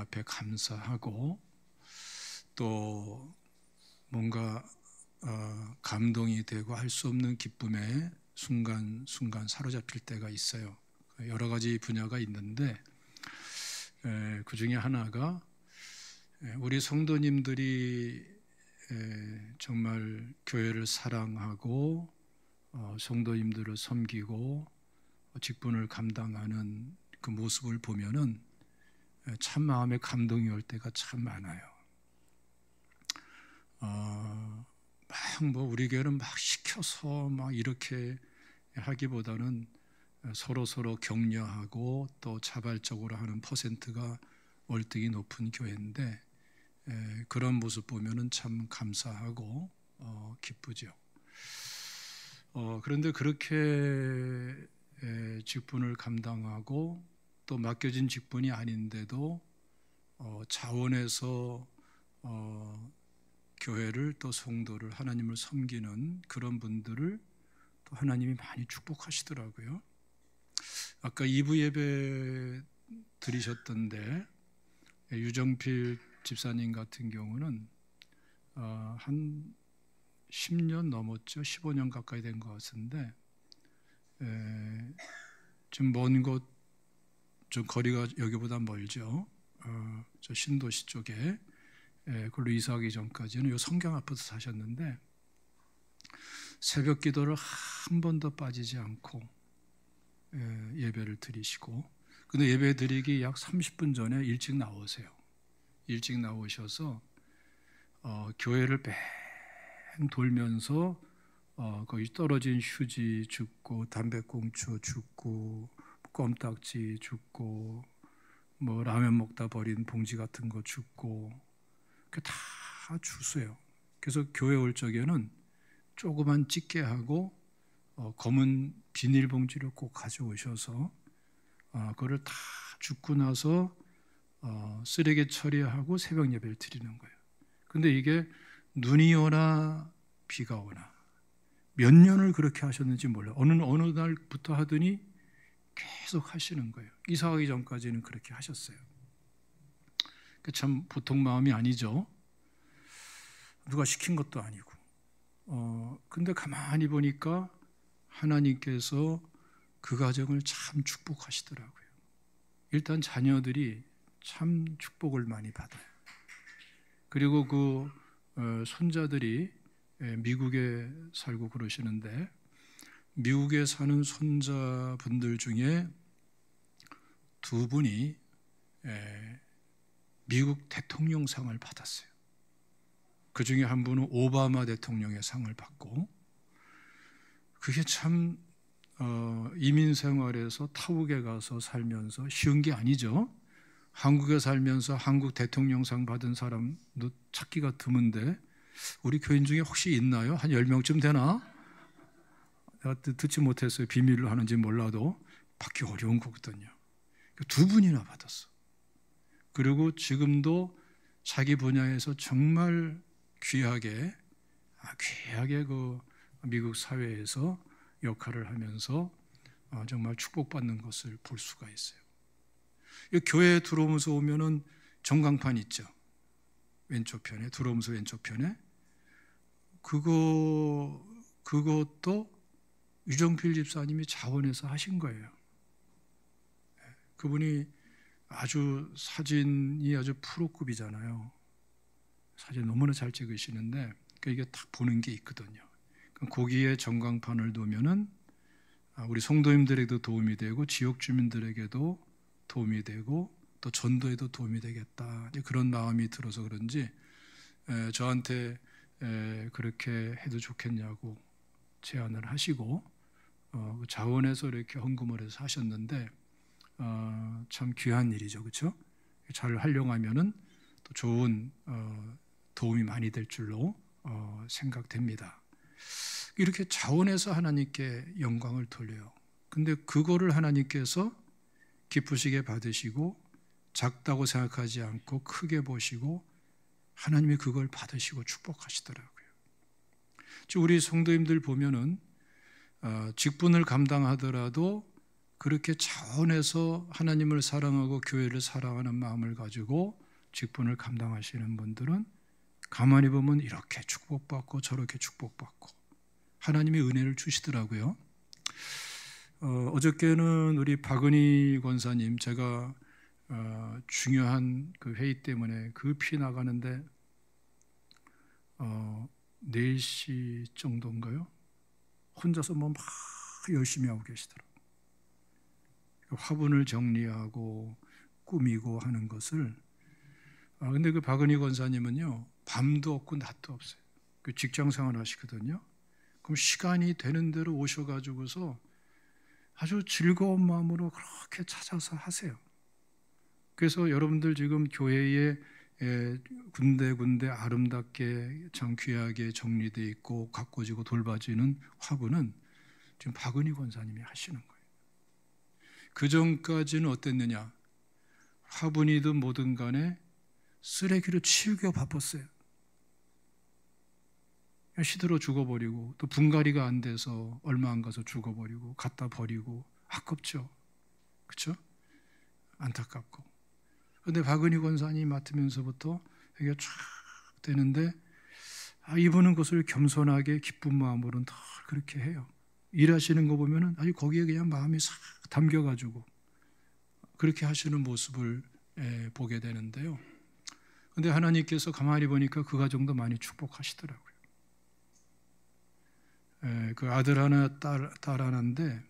앞에 감사하고 또 뭔가 감동이 되고 할 수 없는 기쁨에 순간순간 사로잡힐 때가 있어요. 여러 가지 분야가 있는데 그 중에 하나가 우리 성도님들이 정말 교회를 사랑하고 성도님들을 섬기고 직분을 감당하는 그 모습을 보면은 참 마음에 감동이 올 때가 참 많아요. 막 뭐 우리 교회는 막 시켜서 막 이렇게 하기보다는 서로 격려하고 또 자발적으로 하는 퍼센트가 월등히 높은 교회인데 그런 모습 보면은 참 감사하고 기쁘죠. 그런데 그렇게 직분을 감당하고 또 맡겨진 직분이 아닌데도 자원해서 교회를 또 성도를 하나님을 섬기는 그런 분들을 또 하나님이 많이 축복하시더라고요. 아까 2부 예배 드리셨던데 유정필 집사님 같은 경우는 한 10년 넘었죠. 15년 가까이 된 것 같은데 좀 먼 곳, 좀 거리가 여기보다 멀죠. 저 신도시 쪽에 그걸로 이사하기 전까지는 요 성경 앞에서 사셨는데 새벽 기도를 한 번도 빠지지 않고 예배를 드리시고, 근데 예배 드리기 약 30분 전에 일찍 나오세요. 일찍 나오셔서 교회를 뺑 돌면서 거기 떨어진 휴지 줍고 담배꽁초 줍고 껌딱지 줍고 뭐 라면 먹다 버린 봉지 같은 거 줍고 그 다 주세요. 그래서 교회 올 적에는 조그만 집게 하고 검은 비닐봉지를 꼭 가져오셔서 그거를 다 줍고 나서 쓰레기 처리하고 새벽 예배를 드리는 거예요. 근데 이게 눈이 오나 비가 오나 몇 년을 그렇게 하셨는지 몰라요. 어느 날부터 하더니 계속 하시는 거예요. 이사하기 전까지는 그렇게 하셨어요. 참 보통 마음이 아니죠. 누가 시킨 것도 아니고. 근데 가만히 보니까 하나님께서 그 가정을 참 축복하시더라고요. 일단 자녀들이 참 축복을 많이 받아요. 그리고 그 손자들이 미국에 살고 그러시는데 미국에 사는 손자분들 중에 두 분이 미국 대통령상을 받았어요. 그 중에 한 분은 오바마 대통령의 상을 받고, 그게 참 이민 생활에서 타국에 가서 살면서 쉬운 게 아니죠. 한국에 살면서 한국 대통령상 받은 사람도 찾기가 드문데 우리 교인 중에 혹시 있나요? 한 10명쯤 되나? 내가 듣지 못했어요. 비밀로 하는지 몰라도 받기 어려운 거거든요. 두 분이나 받았어. 그리고 지금도 자기 분야에서 정말 귀하게 그 미국 사회에서 역할을 하면서 정말 축복받는 것을 볼 수가 있어요. 교회에 들어오면서 오면은 전광판 있죠. 왼쪽 편에, 들어오면서 왼쪽 편에. 그것도 유정필 집사님이 자원해서 하신 거예요. 그분이 사진이 아주 프로급이잖아요. 사진 너무나 잘 찍으시는데 이게 딱 보는 게 있거든요. 거기에 전광판을 두면은 우리 성도님들에게도 도움이 되고 지역 주민들에게도 도움이 되고 또 전도에도 도움이 되겠다. 그런 마음이 들어서 그런지 저한테 그렇게 해도 좋겠냐고 제안을 하시고 자원해서 이렇게 헌금을 해서 하셨는데 참 귀한 일이죠, 그렇죠? 잘 활용하면은 또 좋은 도움이 많이 될 줄로 생각됩니다. 이렇게 자원해서 하나님께 영광을 돌려요. 근데 그거를 하나님께서 기쁘시게 받으시고 작다고 생각하지 않고 크게 보시고 하나님이 그걸 받으시고 축복하시더라고요. 우리 성도님들 보면은 직분을 감당하더라도 그렇게 차원에서 하나님을 사랑하고 교회를 사랑하는 마음을 가지고 직분을 감당하시는 분들은 가만히 보면 이렇게 축복받고 저렇게 축복받고 하나님의 은혜를 주시더라고요. 어저께는 우리 박은희 권사님, 제가 중요한 그 회의 때문에 급히 나가는데 4시 정도인가요? 혼자서 뭐 막 열심히 하고 계시더라고요. 화분을 정리하고 꾸미고 하는 것을. 근데 그 박은희 권사님은요, 밤도 없고 낮도 없어요. 그 직장 생활 하시거든요. 그럼 시간이 되는 대로 오셔가지고서 아주 즐거운 마음으로 그렇게 찾아서 하세요. 그래서 여러분들 지금 교회에 군데군데 아름답게 참 귀하게 정리되어 있고 가꿔지고 돌봐지는 화분은 지금 박은희 권사님이 하시는 거예요. 그 전까지는 어땠느냐? 화분이든 뭐든 간에 쓰레기를 치우기가 바빴어요. 시들어 죽어버리고 또 분갈이가 안 돼서 얼마 안 가서 죽어버리고 갖다 버리고 아깝죠. 그렇죠? 안타깝고. 그런데 박은희 권사님이 맡으면서부터 이게 쫙 되는데 이분은 그것을 겸손하게 기쁜 마음으로는 다 그렇게 해요. 일하시는 거 보면은 아주 거기에 그냥 마음이 싹 담겨가지고 그렇게 하시는 모습을 보게 되는데요. 그런데 하나님께서 가만히 보니까 그 가정도 많이 축복하시더라고요. 그 아들 하나, 딸 하나인데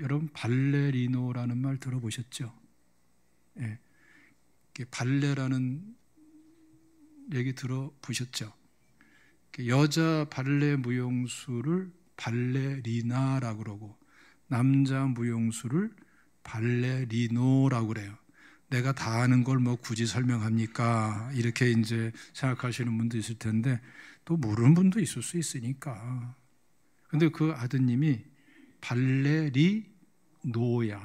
여러분 발레리노라는 말 들어보셨죠? 발레라는 얘기 들어보셨죠? 여자 발레 무용수를 발레리나라고 그러고 남자 무용수를 발레리노라고 그래요. 내가 다 아는 걸 뭐 굳이 설명합니까? 이렇게 이제 생각하시는 분도 있을 텐데 또 모르는 분도 있을 수 있으니까. 근데 그 아드님이 발레리노야,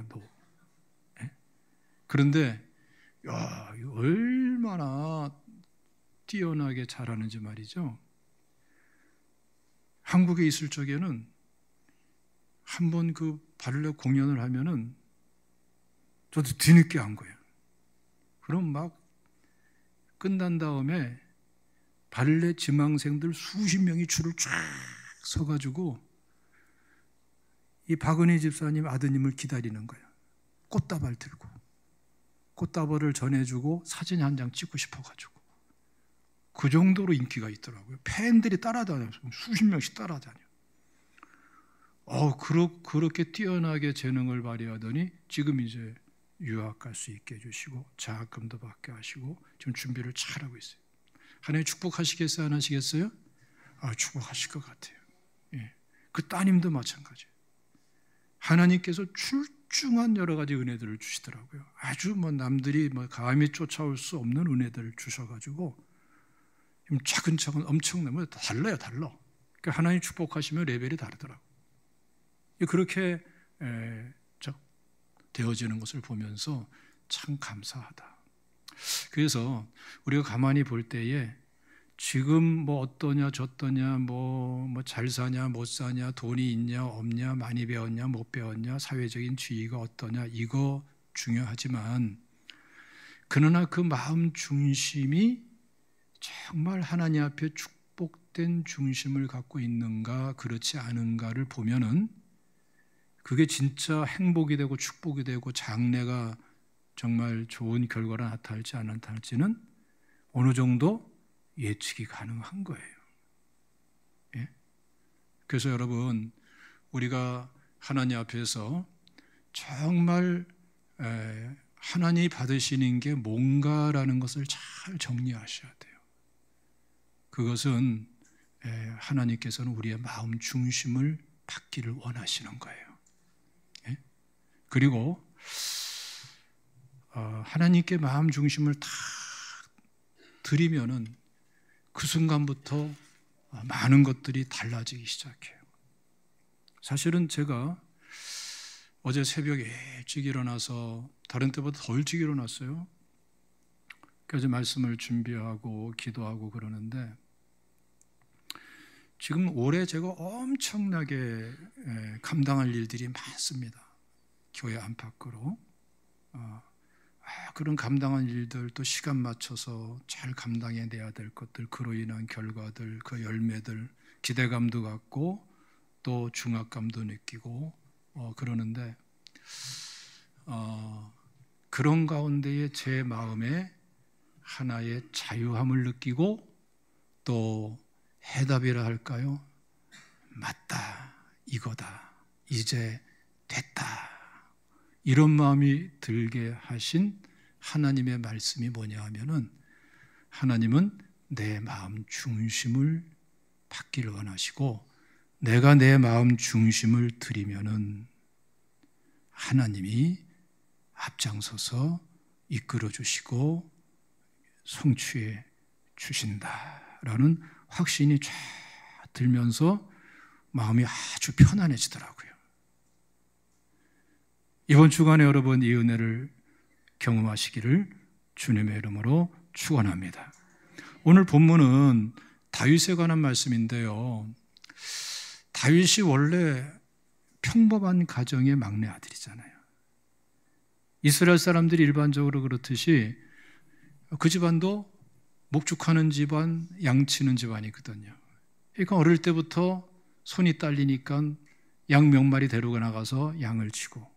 노. 그런데 야, 얼마나 뛰어나게 잘하는지 말이죠. 한국에 있을 적에는 한번 그 발레 공연을 하면은 저도 뒤늦게 한 거예요. 그럼 막 끝난 다음에 발레 지망생들 수십 명이 줄을 쫙 서가지고 이 박은희 집사님 아드님을 기다리는 거예요. 꽃다발 들고 꽃다발을 전해주고 사진 한 장 찍고 싶어가지고 그 정도로 인기가 있더라고요. 팬들이 따라다녀요. 수십 명씩 따라다녀요. 그렇게 뛰어나게 재능을 발휘하더니 지금 이제 유학 갈 수 있게 해주시고 장학금도 받게 하시고 지금 준비를 잘하고 있어요. 하나님 축복하시겠어요? 안 하시겠어요? 축복하실 것 같아요. 그 따님도 마찬가지예요. 하나님께서 출중한 여러 가지 은혜들을 주시더라고요. 아주 남들이 감히 쫓아올 수 없는 은혜들을 주셔가지고 지금 차근차근 엄청나면 달라요, 달라. 그러니까 하나님 축복하시면 레벨이 다르더라고요. 그렇게 되어지는 것을 보면서 참 감사하다. 그래서 우리가 가만히 볼 때에 지금 뭐 어떠냐 저떠냐 뭐 잘 사냐 못 사냐 돈이 있냐 없냐 많이 배웠냐 못 배웠냐 사회적인 지위가 어떠냐 이거 중요하지만 그러나 그 마음 중심이 정말 하나님 앞에 축복된 중심을 갖고 있는가 그렇지 않은가를 보면은 그게 진짜 행복이 되고 축복이 되고 장래가 정말 좋은 결과를 나타날지 안 나타날지는 어느 정도 예측이 가능한 거예요. 그래서 여러분 우리가 하나님 앞에서 정말 하나님이 받으시는 게 뭔가라는 것을 잘 정리하셔야 돼요. 그것은 하나님께서는 우리의 마음 중심을 받기를 원하시는 거예요. 그리고 하나님께 마음 중심을 다 드리면은 그 순간부터 많은 것들이 달라지기 시작해요. 사실은 제가 어제 새벽에 일찍 일어나서 다른 때보다 더 일찍 일어났어요. 그래서 말씀을 준비하고 기도하고 그러는데 지금 올해 제가 엄청나게 감당할 일들이 많습니다. 교회 안팎으로 그런 감당한 일들, 또 시간 맞춰서 잘 감당해내야 될 것들, 그로 인한 결과들, 그 열매들, 기대감도 갖고 또 중압감도 느끼고 그러는데 그런 가운데에 제 마음에 하나의 자유함을 느끼고 또 해답이라 할까요? 맞다, 이거다, 이제 됐다, 이런 마음이 들게 하신 하나님의 말씀이 뭐냐 하면은, 하나님은 내 마음 중심을 받기를 원하시고, 내가 내 마음 중심을 드리면은 하나님이 앞장서서 이끌어 주시고 성취해 주신다라는 확신이 쫙 들면서 마음이 아주 편안해지더라고요. 이번 주간에 여러분 이 은혜를 경험하시기를 주님의 이름으로 축원합니다. 오늘 본문은 다윗에 관한 말씀인데요. 다윗이 원래 평범한 가정의 막내 아들이잖아요. 이스라엘 사람들이 일반적으로 그렇듯이 그 집안도 목축하는 집안, 양치는 집안이거든요. 그러니까 어릴 때부터 손이 딸리니까 양 몇 마리 데리고 나가서 양을 치고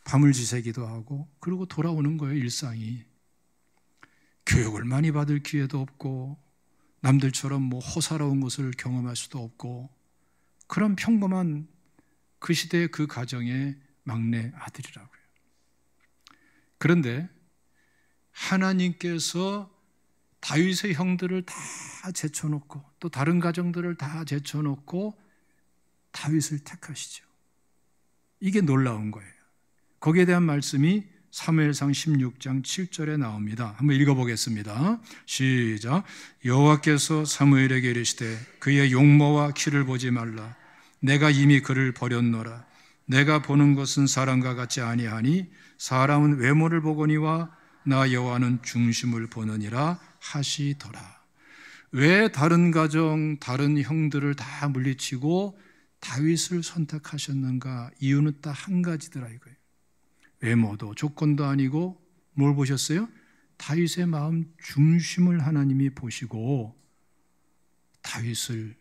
밤을 지새기도 하고 그러고 돌아오는 거예요, 일상이. 교육을 많이 받을 기회도 없고 남들처럼 뭐 호사로운 것을 경험할 수도 없고 그런 평범한 그 시대의 그 가정의 막내 아들이라고요. 그런데 하나님께서 다윗의 형들을 다 제쳐놓고 또 다른 가정들을 다 제쳐놓고 다윗을 택하시죠. 이게 놀라운 거예요. 거기에 대한 말씀이 사무엘상 16장 7절에 나옵니다. 한번 읽어보겠습니다. 시작. 여호와께서 사무엘에게 이르시되 그의 용모와 키를 보지 말라. 내가 이미 그를 버렸노라. 내가 보는 것은 사람과 같지 아니하니 사람은 외모를 보거니와 나 여호와는 중심을 보느니라 하시더라. 왜 다른 가정, 다른 형들을 다 물리치고 다윗을 선택하셨는가? 이유는 딱 한 가지더라 이거예요. 외모도 조건도 아니고 뭘 보셨어요? 다윗의 마음 중심을 하나님이 보시고 다윗을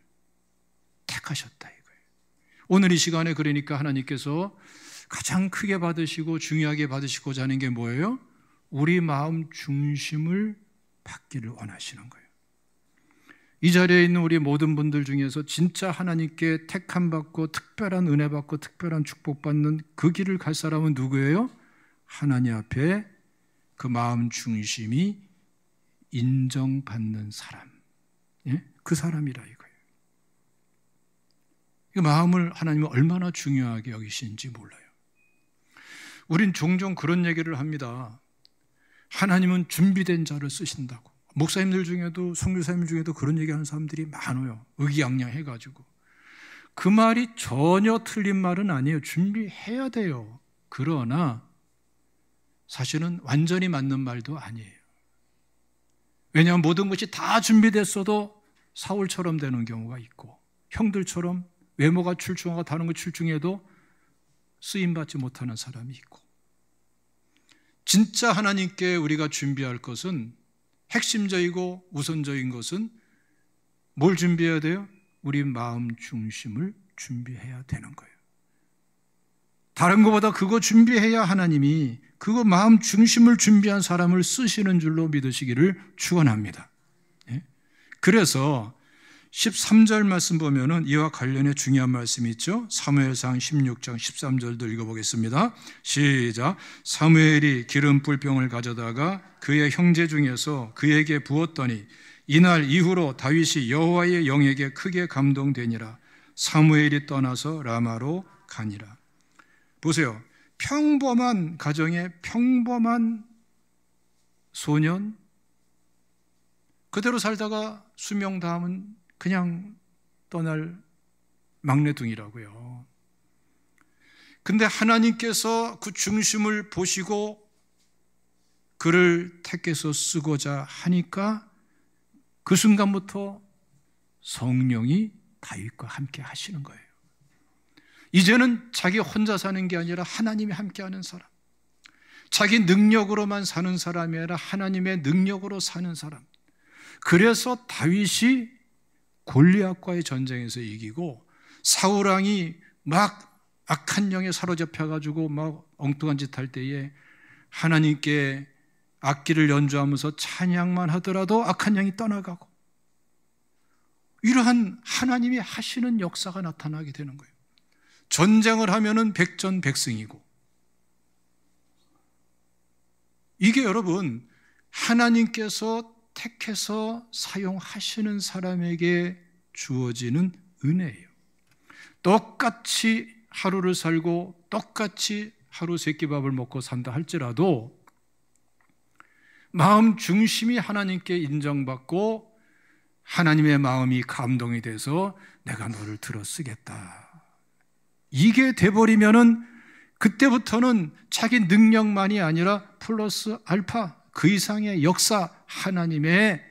택하셨다 이거예요. 오늘 이 시간에 그러니까 하나님께서 가장 크게 받으시고 중요하게 받으시고자 하는 게 뭐예요? 우리 마음 중심을 받기를 원하시는 거예요. 이 자리에 있는 우리 모든 분들 중에서 진짜 하나님께 택함받고 특별한 은혜 받고 특별한 축복받는 그 길을 갈 사람은 누구예요? 하나님 앞에 그 마음 중심이 인정받는 사람, 그 사람이라 이거예요. 그 마음을 하나님은 얼마나 중요하게 여기시는지 몰라요. 우린 종종 그런 얘기를 합니다. 하나님은 준비된 자를 쓰신다고. 목사님들 중에도 선교사님들 중에도 그런 얘기하는 사람들이 많아요. 의기양양해가지고. 그 말이 전혀 틀린 말은 아니에요. 준비해야 돼요. 그러나 사실은 완전히 맞는 말도 아니에요. 왜냐하면 모든 것이 다 준비됐어도 사울처럼 되는 경우가 있고 형들처럼 외모가 출중하고 다른 거 출중해도 쓰임받지 못하는 사람이 있고, 진짜 하나님께 우리가 준비할 것은 핵심적이고 우선적인 것은 뭘 준비해야 돼요? 우리 마음 중심을 준비해야 되는 거예요. 다른 것보다 그거 준비해야 하나님이 그거 마음 중심을 준비한 사람을 쓰시는 줄로 믿으시기를 축원합니다. 그래서 13절 말씀 보면은 이와 관련해 중요한 말씀이 있죠. 사무엘상 16장 13절도 읽어보겠습니다. 시작. 사무엘이 기름 불병을 가져다가 그의 형제 중에서 그에게 부었더니 이날 이후로 다윗이 여호와의 영에게 크게 감동되니라. 사무엘이 떠나서 라마로 가니라. 보세요. 평범한 가정의 평범한 소년, 그대로 살다가 수명 다음은 그냥 떠날 막내둥이라고요. 근데 하나님께서 그 중심을 보시고 그를 택해서 쓰고자 하니까 그 순간부터 성령이 다윗과 함께 하시는 거예요. 이제는 자기 혼자 사는 게 아니라 하나님이 함께하는 사람, 자기 능력으로만 사는 사람이 아니라 하나님의 능력으로 사는 사람. 그래서 다윗이 골리앗과의 전쟁에서 이기고 사울 왕이 막 악한 영에 사로잡혀가지고 막 엉뚱한 짓 할 때에 하나님께 악기를 연주하면서 찬양만 하더라도 악한 영이 떠나가고, 이러한 하나님이 하시는 역사가 나타나게 되는 거예요. 전쟁을 하면은 백전백승이고, 이게 여러분 하나님께서 택해서 사용하시는 사람에게 주어지는 은혜예요. 똑같이 하루를 살고 똑같이 하루 세끼밥을 먹고 산다 할지라도 마음 중심이 하나님께 인정받고 하나님의 마음이 감동이 돼서 내가 너를 들어 쓰겠다, 이게 돼버리면은 그때부터는 자기 능력만이 아니라 플러스 알파 그 이상의 역사, 하나님의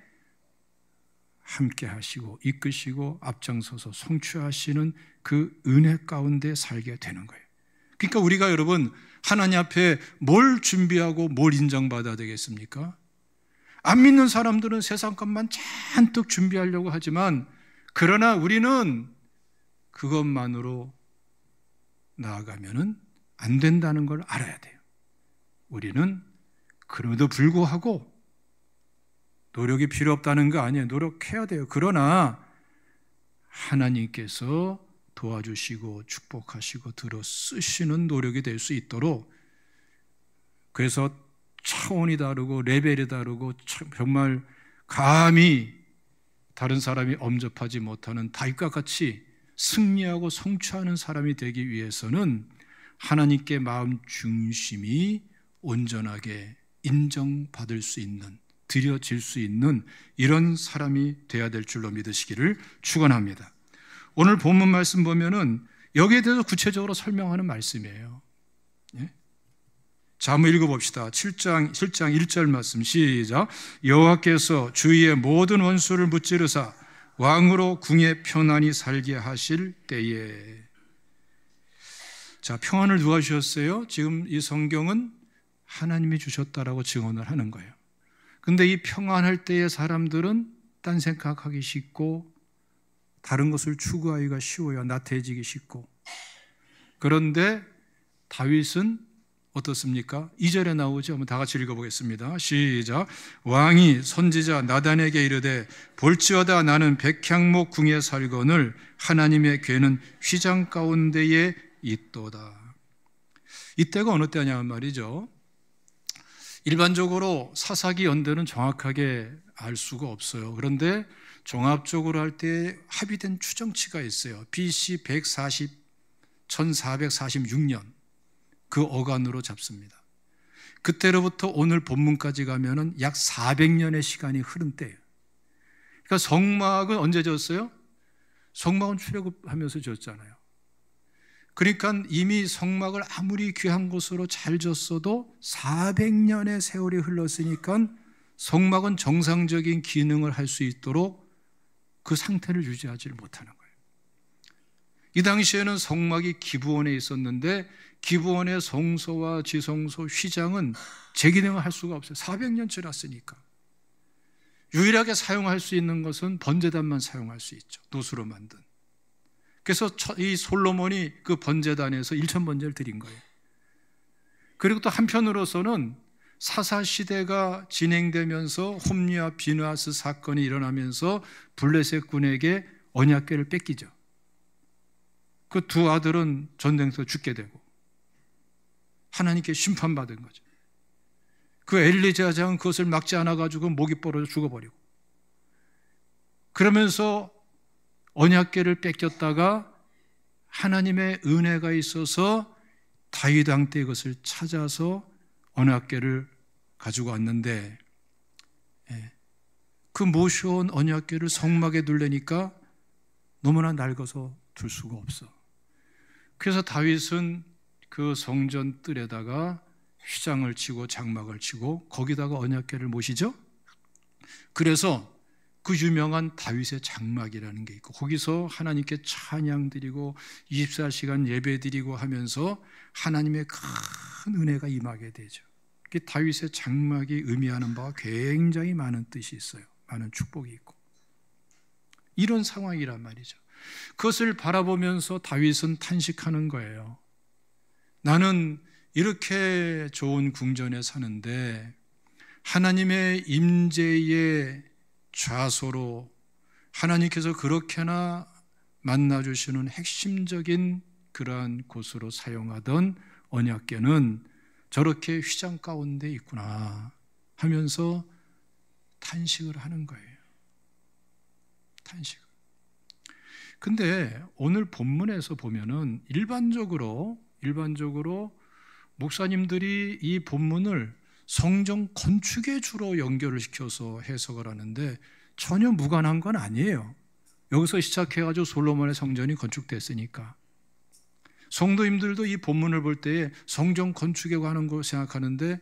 함께 하시고 이끄시고 앞장서서 성취하시는 그 은혜 가운데 살게 되는 거예요. 그러니까 우리가 여러분 하나님 앞에 뭘 준비하고 뭘 인정받아야 되겠습니까? 안 믿는 사람들은 세상 것만 잔뜩 준비하려고 하지만, 그러나 우리는 그것만으로 나아가면은 안 된다는 걸 알아야 돼요. 우리는 그럼에도 불구하고 노력이 필요 없다는 거 아니에요. 노력해야 돼요. 그러나 하나님께서 도와주시고 축복하시고 들어 쓰시는 노력이 될 수 있도록, 그래서 차원이 다르고 레벨이 다르고 정말 감히 다른 사람이 엄접하지 못하는 다윗과 같이 승리하고 성취하는 사람이 되기 위해서는 하나님께 마음 중심이 온전하게 인정받을 수 있는, 드려질 수 있는 이런 사람이 되어야 될 줄로 믿으시기를 축원합니다. 오늘 본문 말씀 보면은 여기에 대해서 구체적으로 설명하는 말씀이에요. 예? 자, 한번 읽어봅시다. 7장 1절 말씀 시작. 여호와께서 주위의 모든 원수를 무찌르사 왕으로 궁에 평안히 살게 하실 때에. 자, 평안을 누가 주셨어요? 지금 이 성경은 하나님이 주셨다라고 증언을 하는 거예요. 근데 이 평안할 때의 사람들은 딴 생각하기 쉽고 다른 것을 추구하기가 쉬워요. 나태해지기 쉽고. 그런데 다윗은 어떻습니까? 2절에 나오죠. 한번 다 같이 읽어보겠습니다. 시작. 왕이 선지자 나단에게 이르되 볼지어다 나는 백향목 궁에 살거늘 하나님의 궤는 휘장 가운데에 있도다. 이때가 어느 때냐면 말이죠. 일반적으로 사사기 연대는 정확하게 알 수가 없어요. 그런데 종합적으로 할 때 합의된 추정치가 있어요. BC 1446년 그 어간으로 잡습니다. 그때로부터 오늘 본문까지 가면은 약 400년의 시간이 흐른 때예요. 그러니까 성막은 언제 지었어요? 성막은 출애굽하면서 지었잖아요. 그러니까 이미 성막을 아무리 귀한 곳으로 잘 지었어도 400년의 세월이 흘렀으니까 성막은 정상적인 기능을 할 수 있도록 그 상태를 유지하지 못하는 거예요. 이 당시에는 성막이 기브온에 있었는데 기브온의 성소와 지성소, 휘장은 재기능을 할 수가 없어요. 400년 지났으니까. 유일하게 사용할 수 있는 것은 번제단만 사용할 수 있죠. 노수로 만든. 그래서 이 솔로몬이 그 번제단에서 1000번제를 드린 거예요. 그리고 또 한편으로서는 사사시대가 진행되면서 홈리와 비느하스 사건이 일어나면서 블레셋 군에게 언약궤를 뺏기죠. 그 두 아들은 전쟁에서 죽게 되고 하나님께 심판받은 거죠. 그 엘리 제사장은 그것을 막지 않아가지고 목이 부러져 죽어버리고, 그러면서 언약궤를 뺏겼다가 하나님의 은혜가 있어서 다윗 왕 때 이것을 찾아서 언약궤를 가지고 왔는데, 그 모셔온 언약궤를 성막에 둘래니까 너무나 낡아서 둘 수가 없어. 그래서 다윗은 그 성전 뜰에다가 휘장을 치고 장막을 치고 거기다가 언약궤를 모시죠. 그래서 그 유명한 다윗의 장막이라는 게 있고 거기서 하나님께 찬양 드리고 24시간 예배 드리고 하면서 하나님의 큰 은혜가 임하게 되죠. 다윗의 장막이 의미하는 바가 굉장히 많은 뜻이 있어요. 많은 축복이 있고 이런 상황이란 말이죠. 그것을 바라보면서 다윗은 탄식하는 거예요. 나는 이렇게 좋은 궁전에 사는데 하나님의 임재의 좌소로 하나님께서 그렇게나 만나주시는 핵심적인 그러한 곳으로 사용하던 언약궤는 저렇게 휘장 가운데 있구나 하면서 탄식을 하는 거예요. 탄식을. 근데 오늘 본문에서 보면은 일반적으로 목사님들이 이 본문을 성전 건축에 주로 연결을 시켜서 해석을 하는데 전혀 무관한 건 아니에요. 여기서 시작해가지고 솔로몬의 성전이 건축됐으니까. 성도님들도 이 본문을 볼 때에 성전 건축에 관한 걸 생각하는데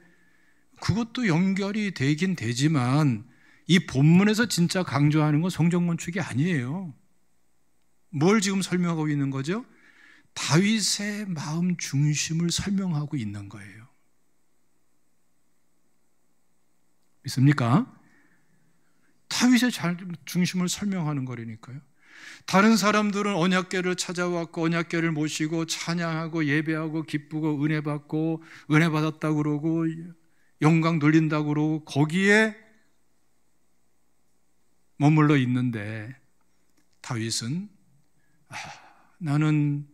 그것도 연결이 되긴 되지만 이 본문에서 진짜 강조하는 건 성전 건축이 아니에요. 뭘 지금 설명하고 있는 거죠? 다윗의 마음 중심을 설명하고 있는 거예요. 믿습니까? 다윗의 중심을 설명하는 거라니까요. 다른 사람들은 언약궤를 찾아왔고 언약궤를 모시고 찬양하고 예배하고 기쁘고 은혜 받고 은혜 받았다고 그러고 영광 돌린다고 그러고 거기에 머물러 있는데 다윗은 나는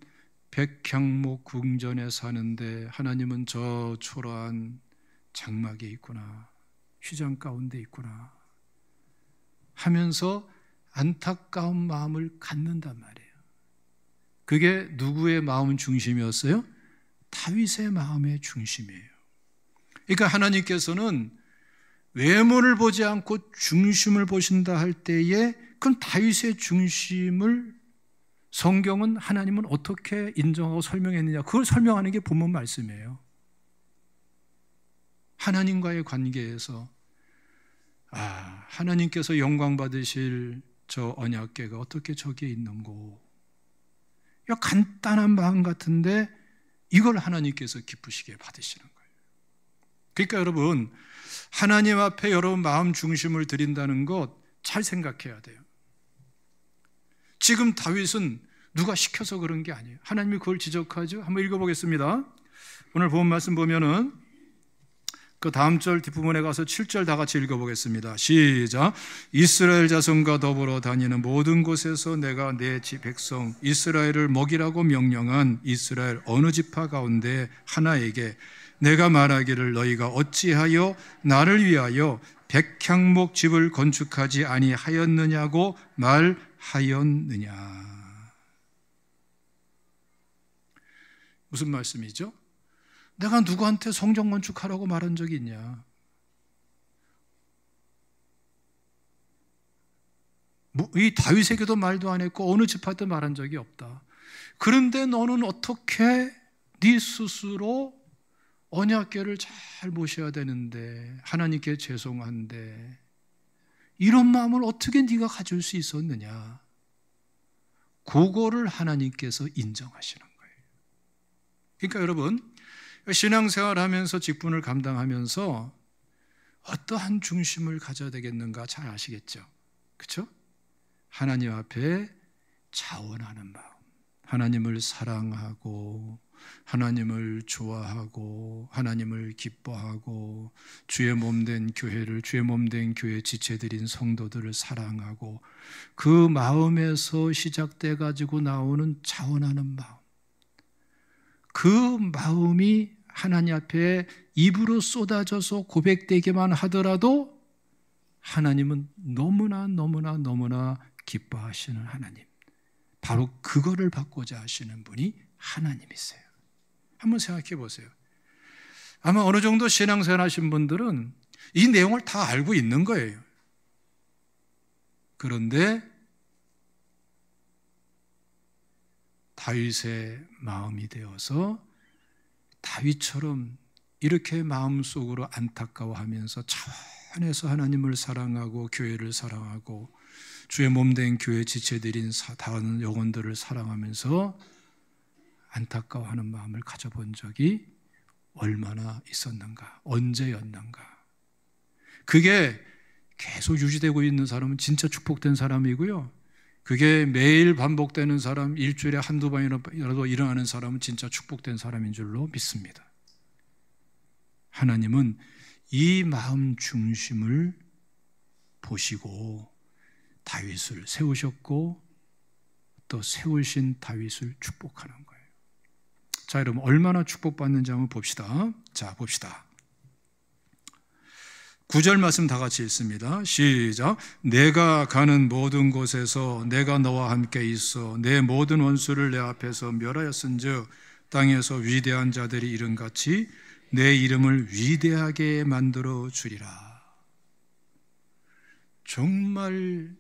백향목 궁전에 사는데 하나님은 저 초라한 장막에 있구나, 휘장 가운데 있구나 하면서 안타까운 마음을 갖는단 말이에요. 그게 누구의 마음 중심이었어요? 다윗의 마음의 중심이에요. 그러니까 하나님께서는 외모를 보지 않고 중심을 보신다 할 때에 그건 다윗의 중심을 성경은 하나님은 어떻게 인정하고 설명했느냐, 그걸 설명하는 게 본문 말씀이에요. 하나님과의 관계에서 하나님께서 영광 받으실 저 언약궤가 어떻게 저기에 있는고, 간단한 마음 같은데 이걸 하나님께서 기쁘시게 받으시는 거예요. 그러니까 여러분, 하나님 앞에 여러분 마음 중심을 드린다는 것 잘 생각해야 돼요. 지금 다윗은 누가 시켜서 그런 게 아니에요. 하나님이 그걸 지적하죠. 한번 읽어보겠습니다. 오늘 본 말씀 보면은 그 다음 절 뒷부분에 가서 7절 다 같이 읽어보겠습니다. 시작. 이스라엘 자손과 더불어 다니는 모든 곳에서 내가 내 백성 이스라엘을 먹이라고 명령한 이스라엘 어느 지파 가운데 하나에게 내가 말하기를 너희가 어찌하여 나를 위하여 백향목 집을 건축하지 아니하였느냐고 말하였느냐. 무슨 말씀이죠? 내가 누구한테 성전 건축하라고 말한 적이 있냐? 이 다윗에게도 말도 안 했고 어느 집한테 말한 적이 없다. 그런데 너는 어떻게 네 스스로 언약궤를 잘 모셔야 되는데 하나님께 죄송한데 이런 마음을 어떻게 네가 가질 수 있었느냐? 그거를 하나님께서 인정하시는 거예요. 그러니까 여러분, 신앙생활하면서 직분을 감당하면서 어떠한 중심을 가져야 되겠는가 잘 아시겠죠? 그렇죠? 하나님 앞에 자원하는 마음, 하나님을 사랑하고 하나님을 좋아하고 하나님을 기뻐하고 주의 몸된 교회를, 주의 몸된 교회 지체들인 성도들을 사랑하고 그 마음에서 시작돼 가지고 나오는 자원하는 마음, 그 마음이 하나님 앞에 입으로 쏟아져서 고백되기만 하더라도 하나님은 너무나 기뻐하시는 하나님, 바로 그거를 받고자 하시는 분이 하나님이세요. 한번 생각해 보세요. 아마 어느 정도 신앙생활 하신 분들은 이 내용을 다 알고 있는 거예요. 그런데 다윗의 마음이 되어서 다윗처럼 이렇게 마음속으로 안타까워하면서 차원에서 하나님을 사랑하고 교회를 사랑하고 주의 몸된 교회 지체들인 다른 영혼들을 사랑하면서 안타까워하는 마음을 가져본 적이 얼마나 있었는가, 언제였는가. 그게 계속 유지되고 있는 사람은 진짜 축복된 사람이고요, 그게 매일 반복되는 사람, 일주일에 한두 번이라도 일어나는 사람은 진짜 축복된 사람인 줄로 믿습니다. 하나님은 이 마음 중심을 보시고 다윗을 세우셨고 또 세우신 다윗을 축복하는 거예요. 자, 여러분 얼마나 축복받는지 한번 봅시다. 자, 봅시다. 9절 말씀 다 같이 읽습니다. 시작. 내가 가는 모든 곳에서 내가 너와 함께 있어 내 모든 원수를 내 앞에서 멸하였은즉 땅에서 위대한 자들이 이름같이 내 이름을 위대하게 만들어 주리라. 정말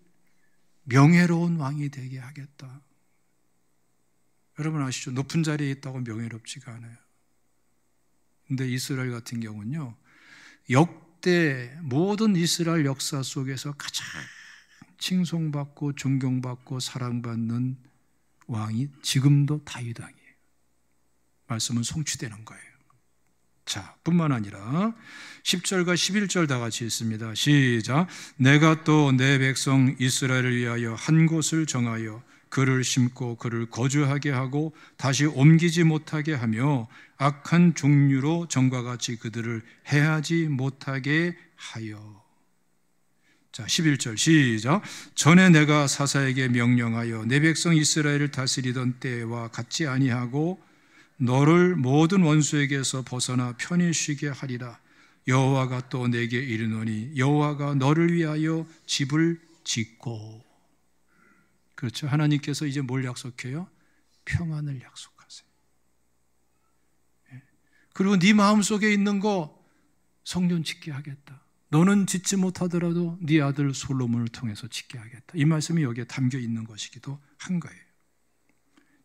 명예로운 왕이 되게 하겠다. 여러분 아시죠? 높은 자리에 있다고 명예롭지가 않아요. 근데 이스라엘 같은 경우는요, 역대 모든 이스라엘 역사 속에서 가장 칭송받고 존경받고 사랑받는 왕이 지금도 다윗 왕이에요. 말씀은 성취되는 거예요. 자, 뿐만 아니라 10절과 11절 다 같이 읽습니다. 시작. 내가 또 내 백성 이스라엘을 위하여 한 곳을 정하여 그를 심고 그를 거주하게 하고 다시 옮기지 못하게 하며 악한 종류로 전과 같이 그들을 해하지 못하게 하여. 자, 11절 시작. 전에 내가 사사에게 명령하여 내 백성 이스라엘을 다스리던 때와 같지 아니하고 너를 모든 원수에게서 벗어나 편히 쉬게 하리라. 여호와가 또 내게 이르노니 여호와가 너를 위하여 집을 짓고. 그렇죠. 하나님께서 이제 뭘 약속해요? 평안을 약속하세요. 그리고 네 마음속에 있는 거 성전 짓게 하겠다. 너는 짓지 못하더라도 네 아들 솔로몬을 통해서 짓게 하겠다. 이 말씀이 여기에 담겨 있는 것이기도 한 거예요.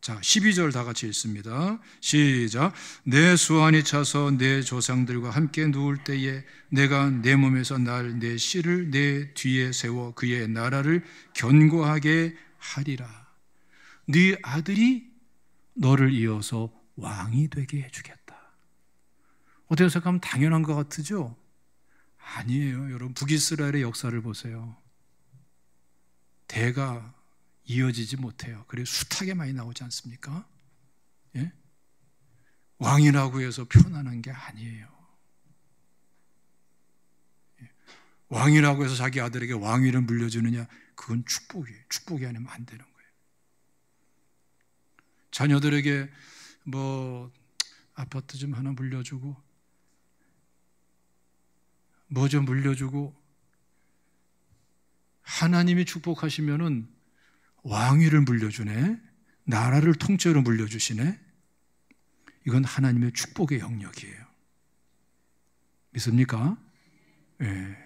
자, 12절 다 같이 읽습니다. 시작. 내 수완이 차서 내 조상들과 함께 누울 때에 내가 내 몸에서 날 내 씨를 내 뒤에 세워 그의 나라를 견고하게 하리라. 네 아들이 너를 이어서 왕이 되게 해주겠다. 어떻게 생각하면 당연한 것 같으죠? 아니에요. 여러분, 북이스라엘의 역사를 보세요. 대가 이어지지 못해요. 그래서 숱하게 많이 나오지 않습니까? 예? 왕이라고 해서 편안한 게 아니에요. 예? 왕이라고 해서 자기 아들에게 왕위를 물려주느냐? 그건 축복이에요. 축복이 아니면 안 되는 거예요. 자녀들에게 뭐 아파트 좀 하나 물려주고 뭐 좀 물려주고 하나님이 축복하시면은 왕위를 물려주네, 나라를 통째로 물려주시네. 이건 하나님의 축복의 영역이에요. 믿습니까? 예.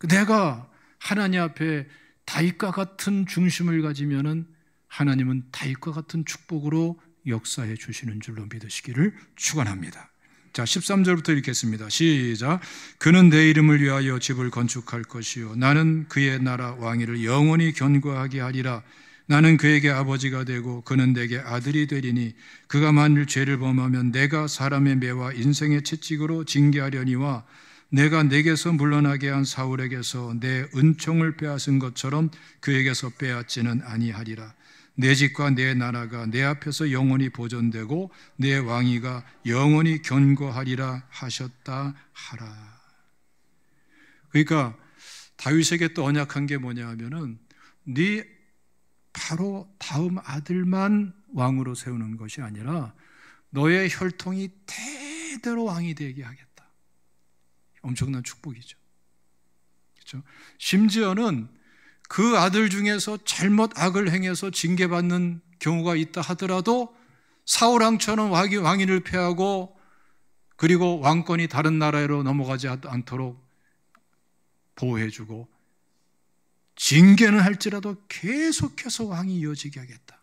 내가 하나님 앞에 다윗과 같은 중심을 가지면은 하나님은 다윗과 같은 축복으로 역사해 주시는 줄로 믿으시기를 축원합니다. 자, 13절부터 읽겠습니다. 시작. 그는 내 이름을 위하여 집을 건축할 것이요 나는 그의 나라 왕위를 영원히 견고하게 하리라. 나는 그에게 아버지가 되고 그는 내게 아들이 되리니 그가 만일 죄를 범하면 내가 사람의 매와 인생의 채찍으로 징계하려니와 내가 내게서 물러나게 한 사울에게서 내 은총을 빼앗은 것처럼 그에게서 빼앗지는 아니하리라. 내 집과 내 나라가 내 앞에서 영원히 보존되고 내 왕위가 영원히 견고하리라 하셨다 하라. 그러니까 다윗에게 또 언약한 게 뭐냐 하면은 네 바로 다음 아들만 왕으로 세우는 것이 아니라 너의 혈통이 대대로 왕이 되게 하겠다. 엄청난 축복이죠. 그렇죠? 심지어는 그 아들 중에서 잘못 악을 행해서 징계받는 경우가 있다 하더라도 사울왕처럼 왕위를 폐하고 그리고 왕권이 다른 나라로 넘어가지 않도록 보호해주고 징계는 할지라도 계속해서 왕이 이어지게 하겠다.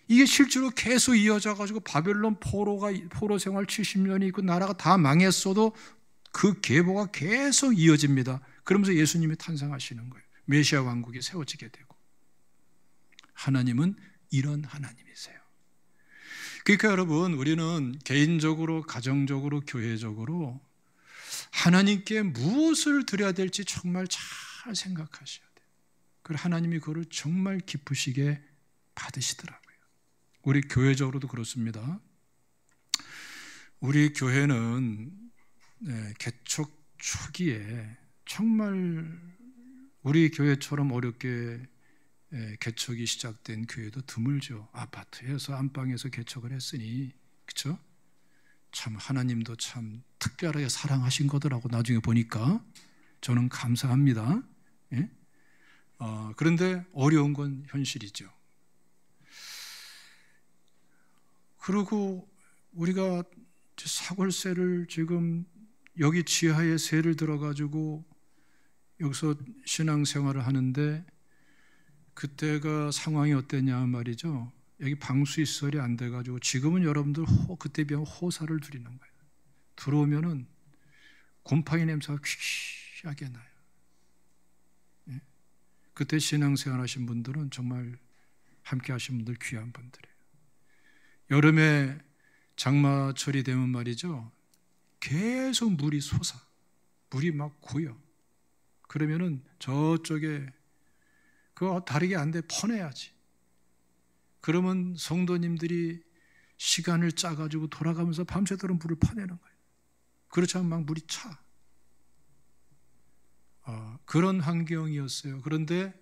이게 실제로 계속 이어져가지고 바벨론 포로 생활 70년이 있고 나라가 다 망했어도 그 계보가 계속 이어집니다. 그러면서 예수님이 탄생하시는 거예요. 메시아 왕국이 세워지게 되고, 하나님은 이런 하나님이세요. 그러니까 여러분, 우리는 개인적으로, 가정적으로, 교회적으로 하나님께 무엇을 드려야 될지 정말 잘 생각하셔야 돼요. 그리고 하나님이 그거를 정말 기쁘시게 받으시더라고요. 우리 교회적으로도 그렇습니다. 우리 교회는 개척 초기에 정말 우리 교회처럼 어렵게 개척이 시작된 교회도 드물죠. 아파트에서 안방에서 개척을 했으니, 그렇죠? 참 하나님도 참 특별하게 사랑하신 거더라고 나중에 보니까. 저는 감사합니다. 예? 그런데 어려운 건 현실이죠. 그리고 우리가 사골세를 지금 여기 지하에 세를 들어가지고 여기서 신앙생활을 하는데, 그때가 상황이 어땠냐 말이죠. 여기 방수시설이 안 돼가지고 지금은 여러분들 그때 비하면 호사를 두리는 거예요. 들어오면은 곰팡이 냄새가 귀하게 나요. 예? 그때 신앙생활 하신 분들은 정말 함께 하신 분들 귀한 분들이에요. 여름에 장마철이 되면 말이죠, 계속 물이 솟아, 물이 막 고여. 그러면은 저쪽에 그거 다르게 안 돼, 퍼내야지. 그러면 성도님들이 시간을 짜가지고 돌아가면서 밤새도록 물을 퍼내는 거예요. 그렇지 않으면 막 물이 차. 그런 환경이었어요. 그런데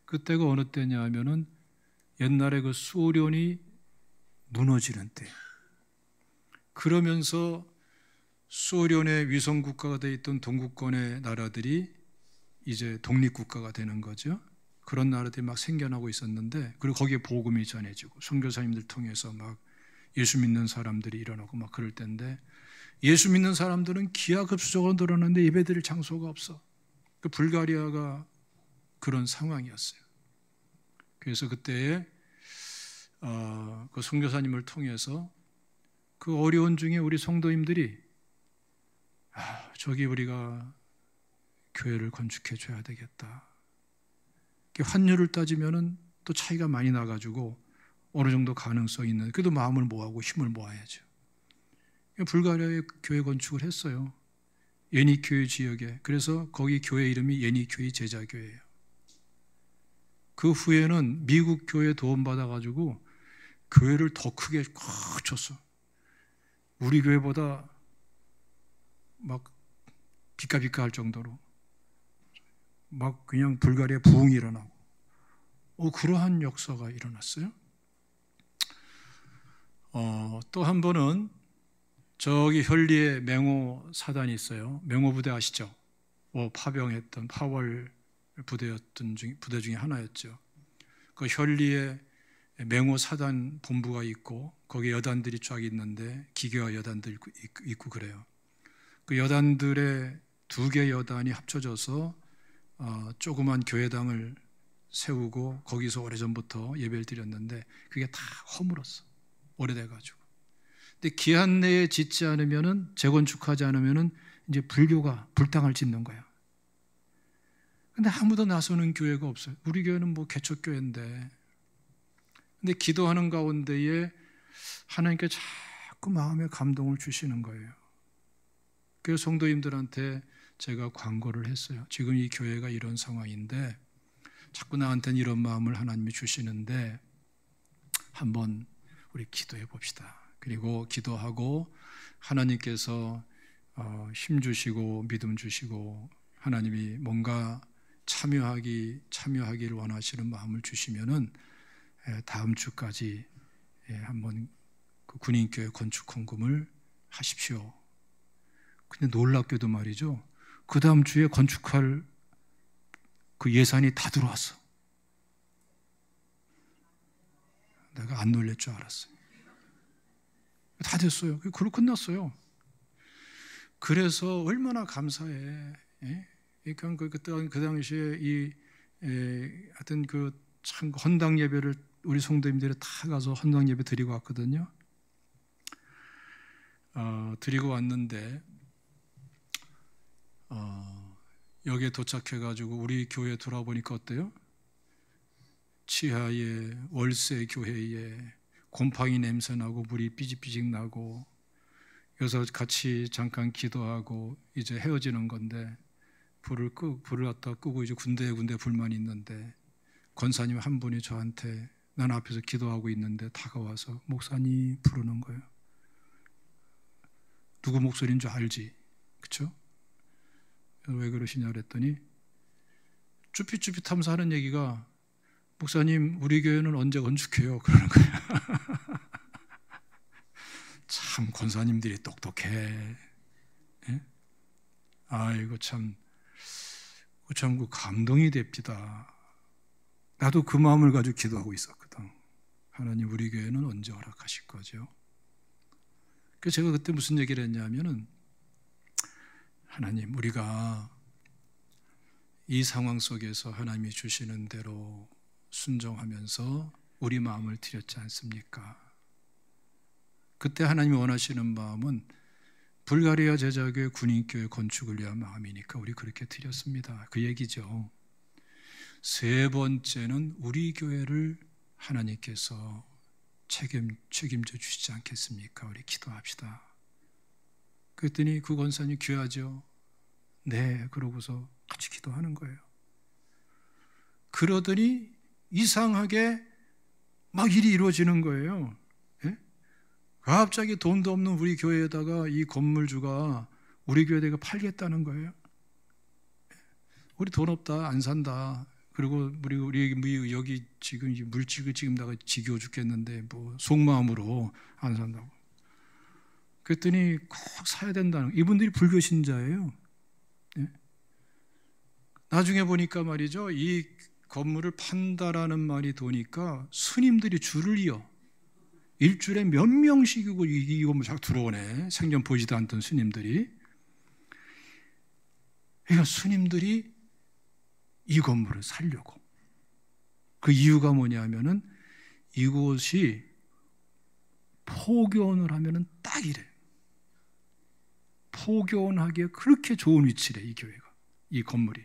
그때가 어느 때냐 하면은 옛날에 그 소련이 무너지는 때. 그러면서 소련의 위성국가가 되어 있던 동구권의 나라들이 이제 독립국가가 되는 거죠. 그런 나라들이 막 생겨나고 있었는데, 그리고 거기에 복음이 전해지고 선교사님들 통해서 막 예수 믿는 사람들이 일어나고 막 그럴 때인데, 예수 믿는 사람들은 기하급수적으로 늘어났는데 예배드릴 장소가 없어. 그 불가리아가 그런 상황이었어요. 그래서 그때에 그 선교사님을 통해서 그 어려운 중에 우리 성도님들이 저기 우리가 교회를 건축해 줘야 되겠다. 환율을 따지면은 또 차이가 많이 나가지고 어느 정도 가능성이 있는, 그래도 마음을 모아고 힘을 모아야죠. 불가리아에 교회 건축을 했어요. 예니교회 지역에. 그래서 거기 교회 이름이 예니교회 제자교회예요. 그 후에는 미국 교회 도움받아가지고 교회를 더 크게 줬어. 우리 교회보다 막 비까비까 할 정도로 막 그냥 불가리아에 부흥이 일어나고, 그러한 역사가 일어났어요. 또 한 번은 저기 현리에 맹호 사단이 있어요. 맹호 부대 아시죠? 파병했던 파월 부대 중에 하나였죠. 그 현리에 맹호 사단 본부가 있고 거기에 여단들이 쫙 있는데 기계화 여단들 있고 그래요. 그 여단들의 2개 여단이 합쳐져서 조그만 교회당을 세우고 거기서 오래전부터 예배를 드렸는데 그게 다 허물었어. 오래돼가지고. 근데 기한 내에 짓지 않으면은, 재건축하지 않으면은 이제 불교가 불당을 짓는 거야. 근데 아무도 나서는 교회가 없어요. 우리 교회는 뭐 개척교회인데. 근데 기도하는 가운데에 하나님께 자꾸 마음에 감동을 주시는 거예요. 그래서 성도님들한테 제가 광고를 했어요. 지금 이 교회가 이런 상황인데 자꾸 나한테는 이런 마음을 하나님이 주시는데 한번 우리 기도해 봅시다. 그리고 기도하고 하나님께서 힘 주시고 믿음 주시고 하나님이 뭔가 참여하기를 원하시는 마음을 주시면은 다음 주까지 한번 그 군인교회 건축 헌금을 하십시오. 근데 놀랍게도 말이죠, 그 다음 주에 건축할 그 예산이 다 들어왔어. 내가 안 놀랄 줄 알았어요. 다 됐어요. 그걸로 끝났어요. 그래서 얼마나 감사해. 그러니까 그 당시에 하여튼 참 헌당 예배를 우리 성도님들이 다 가서 헌당 예배 드리고 왔거든요. 드리고 왔는데 여기에 도착해가지고 우리 교회 돌아보니까 어때요? 치하에 월세 교회에 곰팡이 냄새 나고 물이 삐직삐직 나고, 여기서 같이 잠깐 기도하고 이제 헤어지는 건데 불을 갖다 끄고 이제 군데군데 불만 있는데, 권사님 한 분이 저한테, 난 앞에서 기도하고 있는데 다가와서 목사님 부르는 거예요. 누구 목소리인 줄 알지? 그렇죠? 왜 그러시냐 그랬더니 쭈삣쭈삣하면서 하는 얘기가, 목사님 우리 교회는 언제 건축해요? 그러는 거예요. 참 권사님들이 똑똑해. 예? 아이고 참 그 감동이 됩니다. 나도 그 마음을 가지고 기도하고 있었거든. 하나님 우리 교회는 언제 허락하실 거죠? 그래서 제가 그때 무슨 얘기를 했냐면은, 하나님 우리가 이 상황 속에서 하나님이 주시는 대로 순종하면서 우리 마음을 드렸지 않습니까? 그때 하나님이 원하시는 마음은 불가리아 제자교회 군인교회 건축을 위한 마음이니까 우리 그렇게 드렸습니다. 그 얘기죠. 세 번째는 우리 교회를 하나님께서 책임져 주시지 않겠습니까? 우리 기도합시다. 그랬더니 그 권사님 귀하죠? 네, 그러고서 같이 기도하는 거예요. 그러더니 이상하게 막 일이 이루어지는 거예요. 예? 갑자기 돈도 없는 우리 교회에다가 이 건물주가 우리 교회에다가 팔겠다는 거예요. 우리 돈 없다, 안 산다. 그리고 우리 여기 지금 물질을 지금 내가 지겨워 죽겠는데 뭐 속마음으로 안 산다고. 그랬더니 꼭 사야 된다는, 이분들이 불교 신자예요. 예? 나중에 보니까 말이죠, 이 건물을 판다라는 말이 도니까 스님들이 줄을 이어 일주일에 몇 명씩이고 이 건물 자꾸 들어오네. 생전 보지도 않던 스님들이. 그러니까 스님들이 이 건물을 살려고. 그 이유가 뭐냐면은 이곳이 포교원을 하면은 딱이래. 포교원하기에 그렇게 좋은 위치래, 이 교회가, 이 건물이.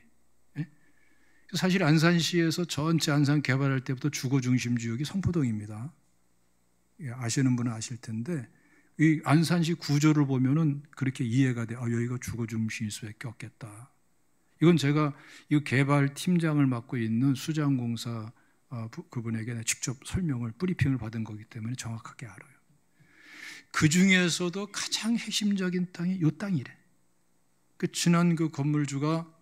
예? 사실 안산시에서 전체 안산 개발할 때부터 주거 중심 지역이 성포동입니다. 예, 아시는 분은 아실 텐데, 이 안산시 구조를 보면은 그렇게 이해가 돼. 여기가 주거 중심일 수밖에 없겠다. 이건 제가 이 개발 팀장을 맡고 있는 수장공사 그분에게 직접 설명을, 브리핑을 받은 거기 때문에 정확하게 알아요. 그 중에서도 가장 핵심적인 땅이 이 땅이래. 지난 그 건물주가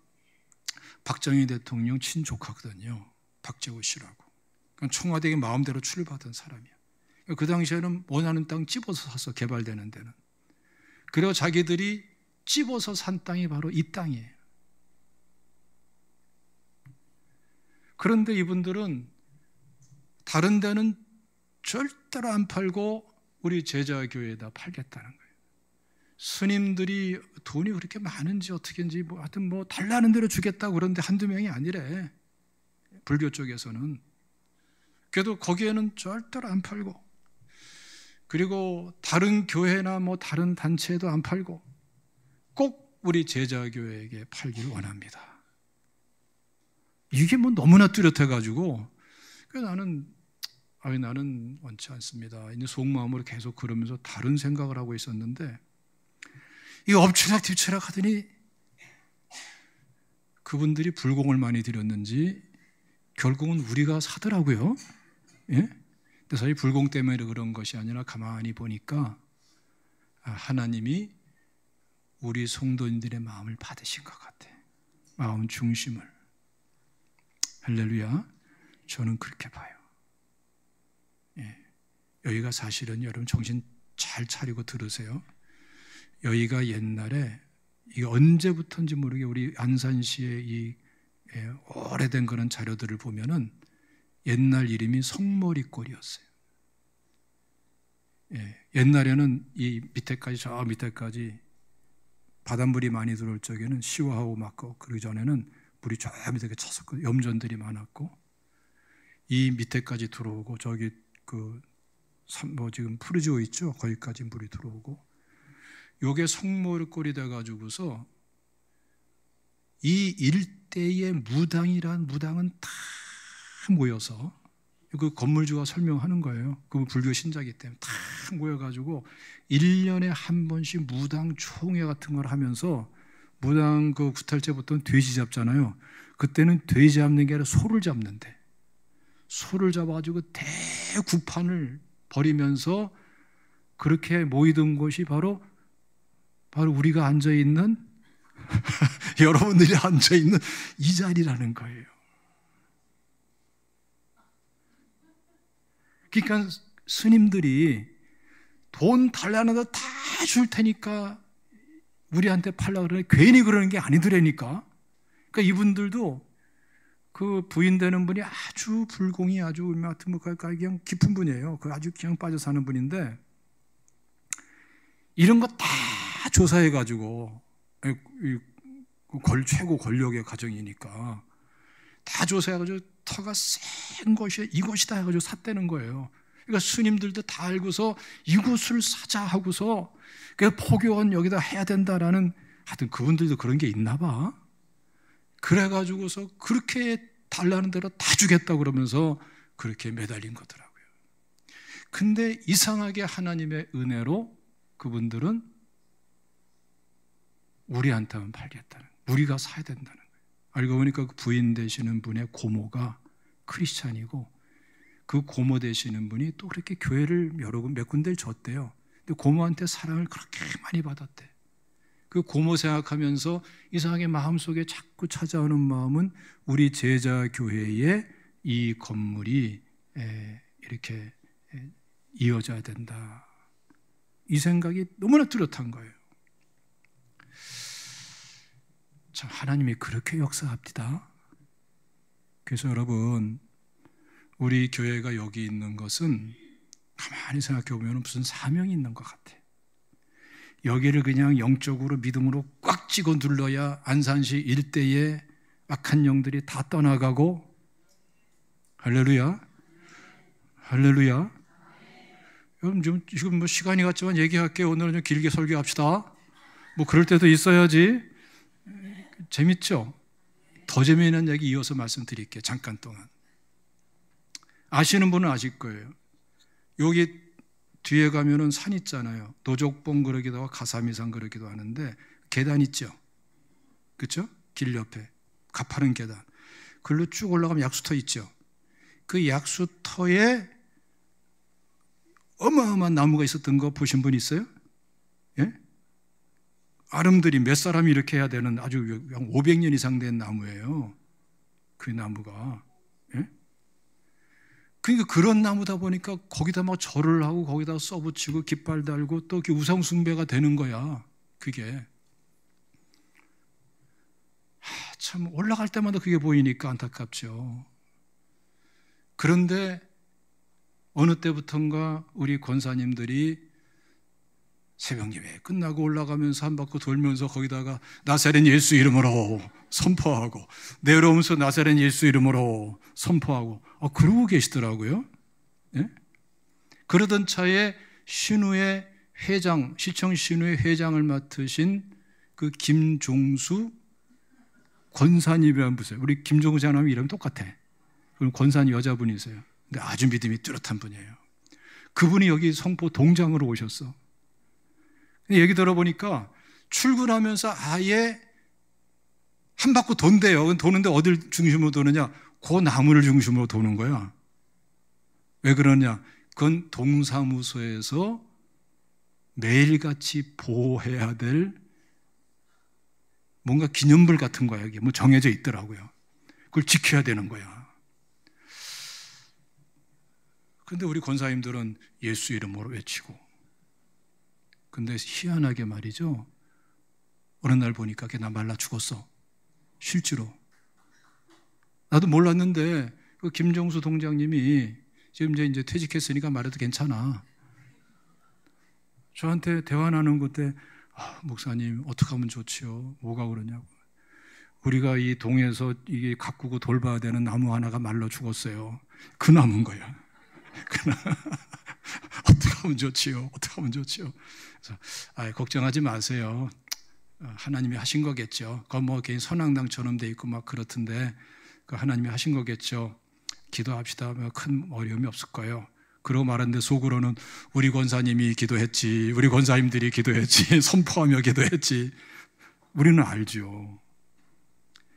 박정희 대통령 친조카거든요. 박재호 씨라고. 그러니까 청와대에 마음대로 출받은 사람이야. 그 당시에는 원하는 땅 찝어서 사서 개발되는 데는. 그리고 자기들이 찝어서 산 땅이 바로 이 땅이에요. 그런데 이분들은 다른 데는 절대로 안 팔고 우리 제자교회에다 팔겠다는 거예요. 스님들이 돈이 그렇게 많은지 어떻게인지 하여튼 달라는 대로 주겠다고, 그런데 한두 명이 아니래. 불교 쪽에서는. 그래도 거기에는 절대로 안 팔고, 그리고 다른 교회나 다른 단체에도 안 팔고 꼭 우리 제자교회에게 팔기를 원합니다. 이게 너무나 뚜렷해가지고, 나는 원치 않습니다. 이제 속마음으로 계속 그러면서 다른 생각을 하고 있었는데, 이 엎치락 뒤치락 하더니 그분들이 불공을 많이 드렸는지 결국은 우리가 사더라고요. 예? 근데 사실 불공 때문에 그런 것이 아니라 가만히 보니까 하나님이 우리 성도님들의 마음을 받으신 것 같아. 마음 중심을. 할렐루야. 저는 그렇게 봐요. 예. 여기가 사실은 여러분 정신 잘 차리고 들으세요. 여기가 옛날에, 이게 언제부터인지 모르게 우리 안산시의 이 오래된 그런 자료들을 보면은 옛날 이름이 성머리골이었어요. 예. 옛날에는 이 밑에까지, 저 밑에까지 바닷물이 많이 들어올 적에는 시화하고 막고, 그러기 전에는 물이 저 밑에 찼었고 염전들이 많았고, 이 밑에까지 들어오고, 저기 지금 푸르지오 있죠? 거기까지 물이 들어오고, 요게 성모골이 돼가지고서 이 일대의 무당이란 무당은 다 모여서, 그 건물주가 설명하는 거예요. 그 불교 신자이기 때문에 다 모여가지고 1년에 한 번씩 무당 총회 같은 걸 하면서, 무당 그 구탈제부터는 돼지 잡잖아요. 그때는 돼지 잡는 게 아니라 소를 잡는데, 소를 잡아가지고 대국판을 벌이면서 그렇게 모이던 곳이 바로 우리가 앉아있는 여러분들이 앉아있는 이 자리라는 거예요. 그러니까 스님들이 돈 달라는 거 다 줄 테니까 우리한테 팔라 그러네. 괜히 그러는 게 아니더라니까. 그러니까 이분들도 그 부인 되는 분이 아주 불공이 아주 하여튼 뭐 그냥 깊은 분이에요. 그 아주 그냥 빠져 사는 분인데, 이런 거 다 조사해가지고, 최고 권력의 가정이니까 다 조사해가지고 터가 센 것이 이것이다 해가지고 샀다는 거예요. 그러니까 스님들도 다 알고서 이곳을 사자 하고서 그 포교원 여기다 해야 된다라는, 하여튼 그분들도 그런 게 있나 봐. 그래가지고서 그렇게 달라는 대로 다 주겠다 그러면서 그렇게 매달린 거더라고요. 근데 이상하게 하나님의 은혜로 그분들은 우리한테만 팔겠다는, 우리가 사야 된다는 거예요. 알고 보니까 그 부인 되시는 분의 고모가 크리스찬이고, 그 고모 되시는 분이 또 그렇게 교회를 몇 군데를 줬대요. 근데 고모한테 사랑을 그렇게 많이 받았대. 그 고모 생각하면서 이상하게 마음속에 자꾸 찾아오는 마음은 우리 제자 교회에 이 건물이 이렇게 이어져야 된다, 이 생각이 너무나 뚜렷한 거예요. 참 하나님이 그렇게 역사합니다. 그래서 여러분, 우리 교회가 여기 있는 것은 가만히 생각해 보면 무슨 사명이 있는 것 같아. 여기를 그냥 영적으로 믿음으로 꽉 찍어 눌러야 안산시 일대의 악한 영들이 다 떠나가고, 할렐루야, 할렐루야. 여러분 지금 뭐 시간이 갔지만 얘기할게요. 오늘은 좀 길게 설교합시다. 뭐 그럴 때도 있어야지. 재밌죠? 더 재미있는 얘기 이어서 말씀드릴게요. 잠깐 동안. 아시는 분은 아실 거예요. 여기 뒤에 가면은 산 있잖아요. 노족봉 그러기도 하고 가사미산 그러기도 하는데, 계단 있죠? 그렇죠? 길 옆에 가파른 계단. 글로 쭉 올라가면 약수터 있죠? 그 약수터에 어마어마한 나무가 있었던 거 보신 분 있어요? 예? 아름드리 몇 사람이 이렇게 해야 되는 아주 500년 이상 된 나무예요. 그 나무가. 예? 그러니까 그런 나무다 보니까 거기다 막 절을 하고 거기다 써붙이고 깃발 달고 또 우상 숭배가 되는 거야. 그게. 참 올라갈 때마다 그게 보이니까 안타깝죠. 그런데 어느 때부턴가 우리 권사님들이 새벽 예배 끝나고 올라가면서 한 바퀴 돌면서 거기다가 나사렛 예수 이름으로 선포하고, 내려오면서 나사렛 예수 이름으로 선포하고, 그러고 계시더라고요. 예? 그러던 차에 신우의 회장, 시청 신우의 회장을 맡으신 그 김종수 권사님이라는 분이세요. 우리 김종수 장님 이름 똑같아. 그럼 권사님 여자분이세요. 근데 아주 믿음이 뚜렷한 분이에요. 그분이 여기 성포 동장으로 오셨어. 얘기 들어보니까 출근하면서 아예 한 바퀴 돈대요. 도는데 어딜 중심으로 도느냐? 그 나무를 중심으로 도는 거야. 왜 그러냐? 그건 동사무소에서 매일같이 보호해야 될 뭔가 기념물 같은 거야. 이게 뭐 정해져 있더라고요. 그걸 지켜야 되는 거야. 그런데 우리 권사님들은 예수 이름으로 외치고, 근데 희한하게 말이죠, 어느 날 보니까 걔 나 말라 죽었어. 실제로. 나도 몰랐는데 그 김종수 동장님이 지금 이제 퇴직했으니까 말해도 괜찮아. 저한테 대화 나누는 그때, 목사님 어떻게 하면 좋지요? 뭐가 그러냐고. 우리가 이 동에서 이게 가꾸고 돌봐야 되는 나무 하나가 말라 죽었어요. 그 나무인 거야. 어떻게 하면 좋지요? 어떻게 하면 좋지요? 그래서 걱정하지 마세요. 하나님이 하신 거겠죠. 그건 뭐 개인 선앙당처럼 돼 있고 막 그렇던데 그 하나님이 하신 거겠죠. 기도합시다. 큰 어려움이 없을 거예요. 그러고 말았는데 속으로는 우리 권사님이 기도했지, 우리 권사님들이 기도했지, 선포하며 기도했지. 우리는 알죠.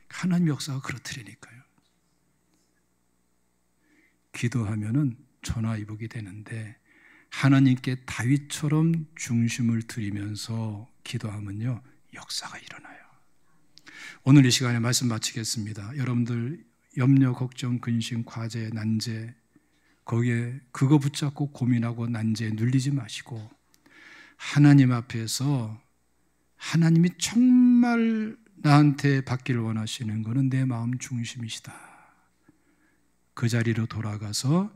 하나님 역사가 그렇더라니까요. 기도하면은 전화위복이 되는데 하나님께 다윗처럼 중심을 들이면서 기도하면요 역사가 일어나요. 오늘 이 시간에 말씀 마치겠습니다. 여러분들 염려, 걱정, 근심, 과제, 난제 거기에 그거 붙잡고 고민하고 난제에 눌리지 마시고 하나님 앞에서 하나님이 정말 나한테 받기를 원하시는 것은 내 마음 중심이시다. 그 자리로 돌아가서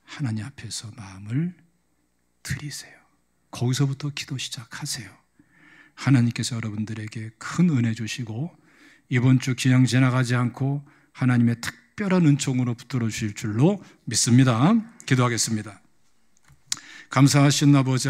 하나님 앞에서 마음을 드리세요. 거기서부터 기도 시작하세요. 하나님께서 여러분들에게 큰 은혜 주시고 이번 주 그냥 지나가지 않고 하나님의 특별한 은총으로 붙들어 주실 줄로 믿습니다. 기도하겠습니다. 감사하신 아버지